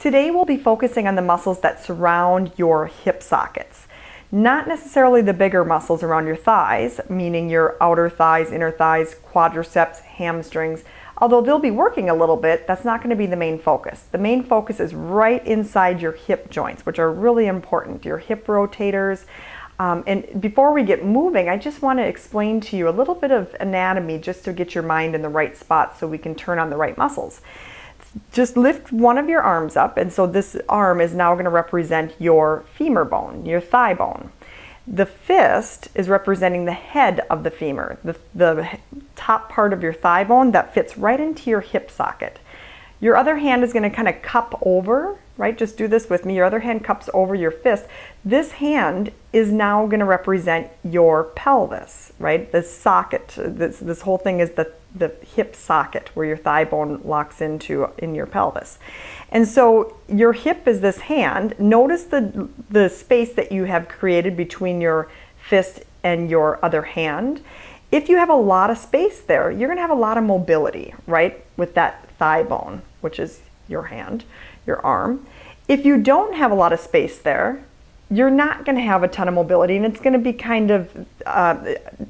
Today we'll be focusing on the muscles that surround your hip sockets. Not necessarily the bigger muscles around your thighs, meaning your outer thighs, inner thighs, quadriceps, hamstrings. Although they'll be working a little bit, that's not going to be the main focus. The main focus is right inside your hip joints, which are really important, your hip rotators. And before we get moving, I just want to explain to you a little bit of anatomy just to get your mind in the right spot so we can turn on the right muscles. Just lift one of your arms up, and so this arm is now going to represent your femur bone, your thigh bone. The fist is representing the head of the femur, the top part of your thigh bone that fits right into your hip socket. Your other hand is going to kind of cup over, right? Just do this with me. Your other hand cups over your fist. This hand is now going to represent your pelvis, right? The socket, this whole thing is the hip socket where your thigh bone locks into in your pelvis. And so your hip is this hand. Notice the space that you have created between your fist and your other hand. If you have a lot of space there, you're going to have a lot of mobility, right? With that thigh bone, which is your hand, your arm. If you don't have a lot of space there, you're not going to have a ton of mobility, and it's going to be kind of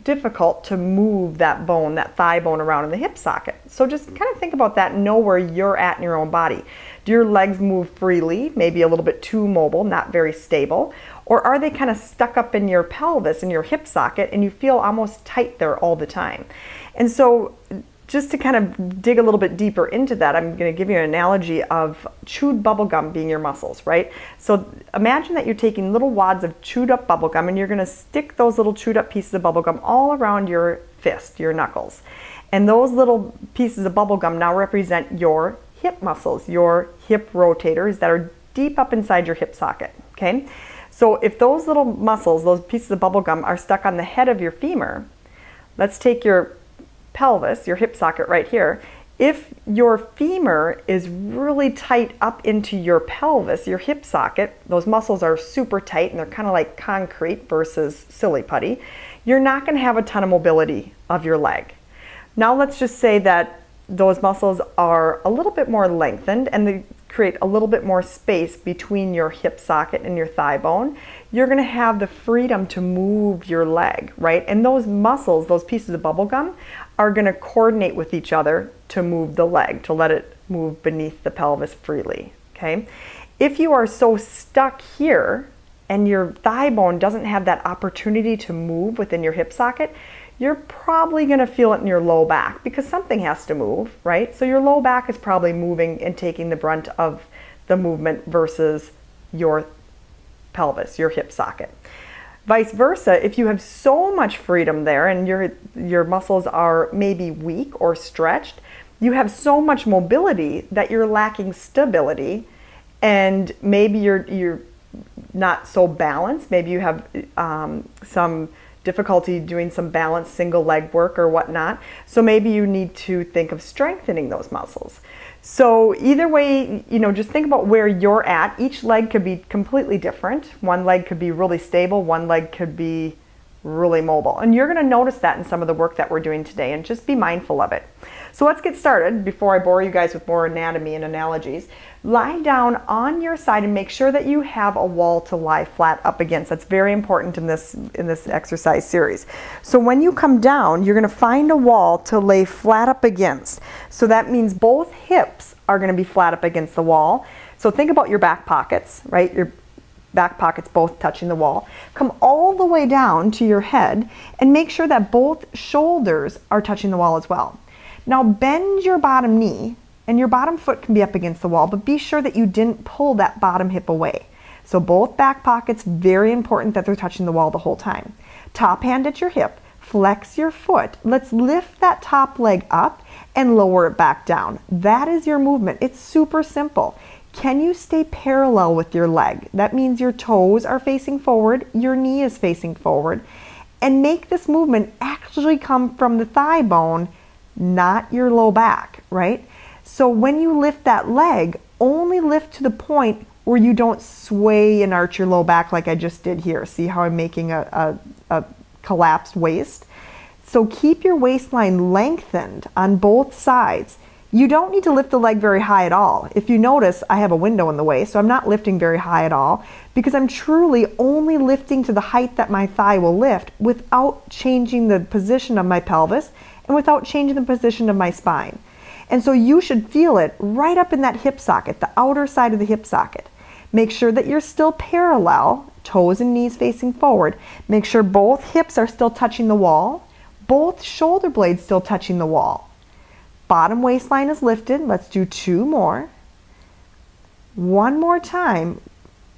difficult to move that bone, that thigh bone around in the hip socket. So just kind of think about that and know where you're at in your own body. Do your legs move freely, maybe a little bit too mobile, not very stable? Or are they kind of stuck up in your pelvis, in your hip socket, and you feel almost tight there all the time? And so just to kind of dig a little bit deeper into that, I'm going to give you an analogy of chewed bubble gum being your muscles, right? So imagine that you're taking little wads of chewed up bubble gum, and you're going to stick those little chewed up pieces of bubble gum all around your fist, your knuckles. And those little pieces of bubble gum now represent your hip muscles, your hip rotators that are deep up inside your hip socket, okay? So if those little muscles, those pieces of bubble gum are stuck on the head of your femur, let's take your pelvis, your hip socket right here. If your femur is really tight up into your pelvis, your hip socket, those muscles are super tight and they're kind of like concrete versus silly putty, you're not going to have a ton of mobility of your leg. Now let's just say that those muscles are a little bit more lengthened and they create a little bit more space between your hip socket and your thigh bone. You're going to have the freedom to move your leg, right? And those muscles, those pieces of bubble gum, are going to coordinate with each other to move the leg, to let it move beneath the pelvis freely, okay? If you are so stuck here and your thigh bone doesn't have that opportunity to move within your hip socket, you're probably going to feel it in your low back because something has to move, right? So your low back is probably moving and taking the brunt of the movement versus your pelvis, your hip socket. Vice versa, if you have so much freedom there and your muscles are maybe weak or stretched, you have so much mobility that you're lacking stability, and maybe you're not so balanced. Maybe you have some difficulty doing some balanced single leg work or whatnot. So maybe you need to think of strengthening those muscles. So either way, just think about where you're at. Each leg could be completely different. One leg could be really stable, one leg could be really mobile. And you're going to notice that in some of the work that we're doing today, and just be mindful of it. So let's get started before I bore you guys with more anatomy and analogies. Lie down on your side and make sure that you have a wall to lie flat up against. That's very important in this exercise series. So when you come down, you're going to find a wall to lay flat up against. So that means both hips are going to be flat up against the wall. So think about your back pockets, right? Your back pockets both touching the wall. Come all the way down to your head and make sure that both shoulders are touching the wall as well. Now bend your bottom knee, and your bottom foot can be up against the wall, but be sure that you didn't pull that bottom hip away. So both back pockets, very important that they're touching the wall the whole time. Top hand at your hip, flex your foot. Let's lift that top leg up and lower it back down. That is your movement. It's super simple. Can you stay parallel with your leg? That means your toes are facing forward, your knee is facing forward, and make this movement actually come from the thigh bone, not your low back, right? So when you lift that leg, only lift to the point where you don't sway and arch your low back like I just did here. See how I'm making a collapsed waist? So keep your waistline lengthened on both sides. You don't need to lift the leg very high at all. If you notice, I have a window in the way, so I'm not lifting very high at all because I'm truly only lifting to the height that my thigh will lift without changing the position of my pelvis and without changing the position of my spine. And so you should feel it right up in that hip socket, the outer side of the hip socket. Make sure that you're still parallel, toes and knees facing forward. Make sure both hips are still touching the wall, both shoulder blades still touching the wall. Bottom waistline is lifted. Let's do 2 more. One more time.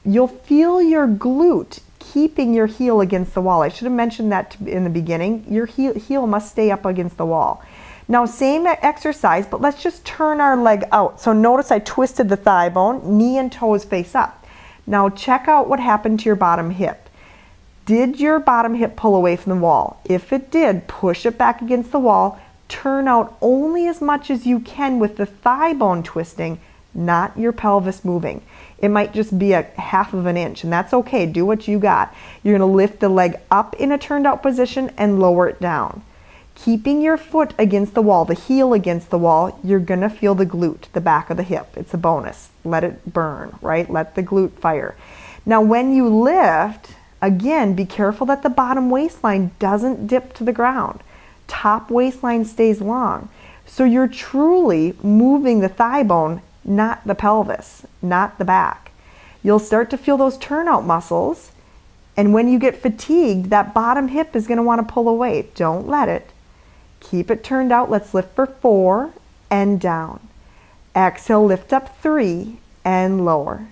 You'll feel your glute keeping your heel against the wall. I should have mentioned that in the beginning. Your heel must stay up against the wall. Now, same exercise, but let's just turn our leg out. So notice I twisted the thigh bone, knee and toes face up. Now check out what happened to your bottom hip. Did your bottom hip pull away from the wall? If it did, push it back against the wall. Turn out only as much as you can with the thigh bone twisting, not your pelvis moving. It might just be a 1/2 inch, and that's okay. Do what you got. You're going to lift the leg up in a turned out position and lower it down. Keeping your foot against the wall, the heel against the wall, you're going to feel the glute, the back of the hip. It's a bonus. Let it burn, right? Let the glute fire. Now, when you lift, again, be careful that the bottom waistline doesn't dip to the ground. Top waistline stays long. So you're truly moving the thigh bone, not the pelvis, not the back. You'll start to feel those turnout muscles. And when you get fatigued, that bottom hip is going to want to pull away. Don't let it. Keep it turned out. Let's lift for 4 and down. Exhale, lift up 3 and lower.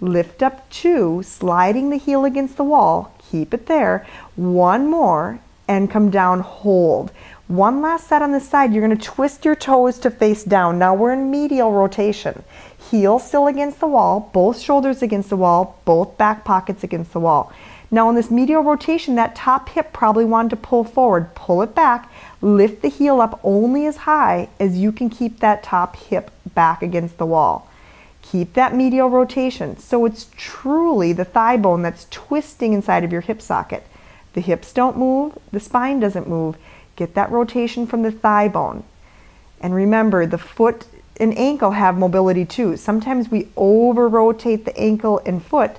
Lift up 2, sliding the heel against the wall. Keep it there. 1 more. And come down, hold. One last set on this side. You're going to twist your toes to face down. Now we're in medial rotation. Heel still against the wall, both shoulders against the wall, both back pockets against the wall. Now in this medial rotation, that top hip probably wanted to pull forward. Pull it back, lift the heel up only as high as you can keep that top hip back against the wall. Keep that medial rotation. So it's truly the thigh bone that's twisting inside of your hip socket. The hips don't move, the spine doesn't move. Get that rotation from the thigh bone. And remember, the foot and ankle have mobility too. Sometimes we over-rotate the ankle and foot,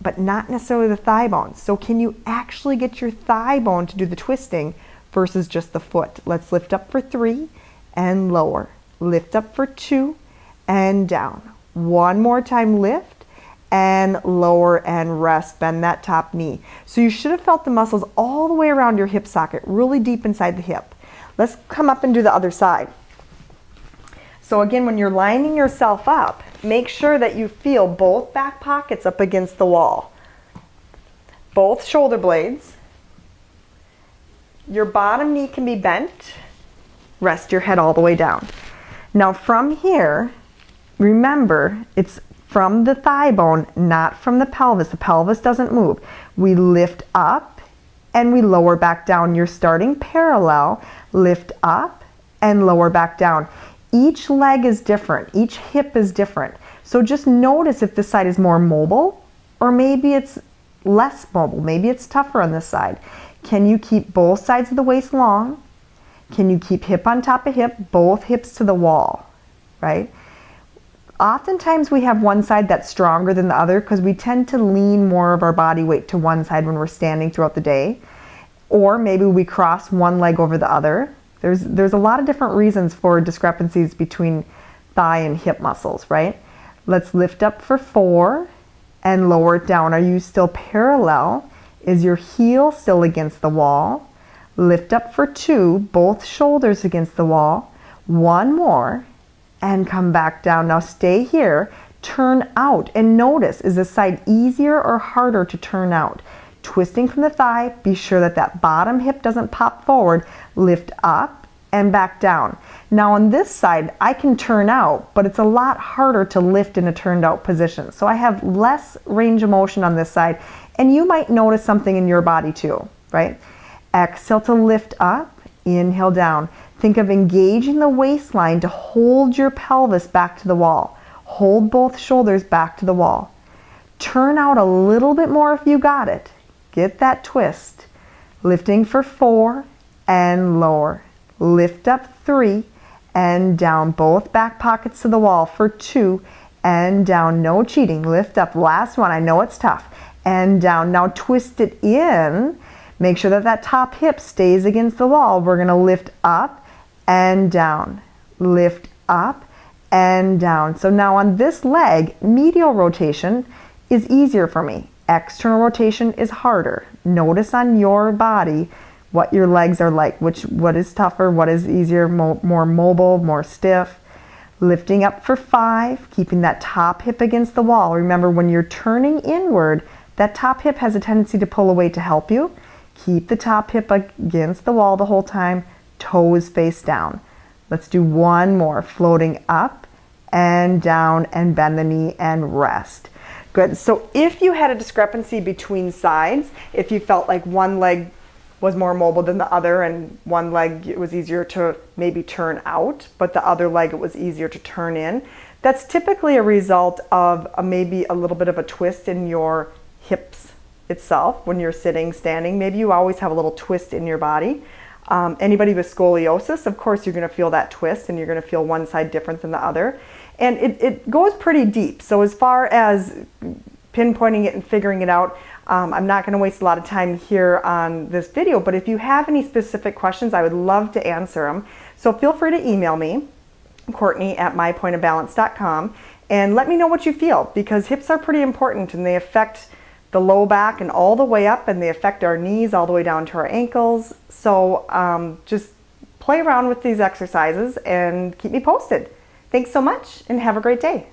but not necessarily the thigh bone. So can you actually get your thigh bone to do the twisting versus just the foot? Let's lift up for 3 and lower. Lift up for 2 and down. One more time, lift and lower and rest. Bend that top knee. So you should have felt the muscles all the way around your hip socket, really deep inside the hip. Let's come up and do the other side. So again, when you're lining yourself up, make sure that you feel both back pockets up against the wall. Both shoulder blades. Your bottom knee can be bent. Rest your head all the way down. Now from here, remember, it's from the thigh bone, not from the pelvis. The pelvis doesn't move. We lift up and we lower back down. You're starting parallel, lift up and lower back down. Each leg is different. Each hip is different. So just notice if this side is more mobile or maybe it's less mobile. Maybe it's tougher on this side. Can you keep both sides of the waist long? Can you keep hip on top of hip, both hips to the wall, right? Oftentimes we have one side that's stronger than the other because we tend to lean more of our body weight to one side when we're standing throughout the day. Or maybe we cross one leg over the other. There's a lot of different reasons for discrepancies between thigh and hip muscles, right? Let's lift up for 4 and lower it down. Are you still parallel? Is your heel still against the wall? Lift up for 2, both shoulders against the wall. 1 more. And come back down. Now stay here, turn out, and notice, is this side easier or harder to turn out? Twisting from the thigh, be sure that that bottom hip doesn't pop forward, lift up and back down. Now on this side, I can turn out, but it's a lot harder to lift in a turned out position. So I have less range of motion on this side, and you might notice something in your body too, right? Exhale to lift up, inhale down. Think of engaging the waistline to hold your pelvis back to the wall. Hold both shoulders back to the wall. Turn out a little bit more if you got it. Get that twist. Lifting for 4 and lower. Lift up 3 and down. Both back pockets to the wall for 2 and down. No cheating. Lift up. Last one. I know it's tough. And down. Now twist it in. Make sure that that top hip stays against the wall. We're going to lift up and down. Lift up and down. So now on this leg, medial rotation is easier for me. External rotation is harder. Notice on your body what your legs are like, what is tougher, what is easier, more mobile, more stiff. Lifting up for 5, keeping that top hip against the wall. Remember, when you're turning inward, that top hip has a tendency to pull away to help you. Keep the top hip against the wall the whole time, toes face down. Let's do one more, floating up and down and bend the knee and rest. Good. So if you had a discrepancy between sides, if you felt like one leg was more mobile than the other and one leg it was easier to maybe turn out, but the other leg it was easier to turn in, that's typically a result of maybe a little bit of a twist in your hips itself when you're sitting, standing. Maybe you always have a little twist in your body. Anybody with scoliosis, of course, you're going to feel that twist and you're going to feel one side different than the other. And it goes pretty deep. So as far as pinpointing it and figuring it out, I'm not going to waste a lot of time here on this video, but if you have any specific questions, I would love to answer them. So feel free to email me, Courtney@mypointofbalance.com, and let me know what you feel, because hips are pretty important and they affect the low back and all the way up, and they affect our knees all the way down to our ankles. So just play around with these exercises and keep me posted. Thanks so much and have a great day.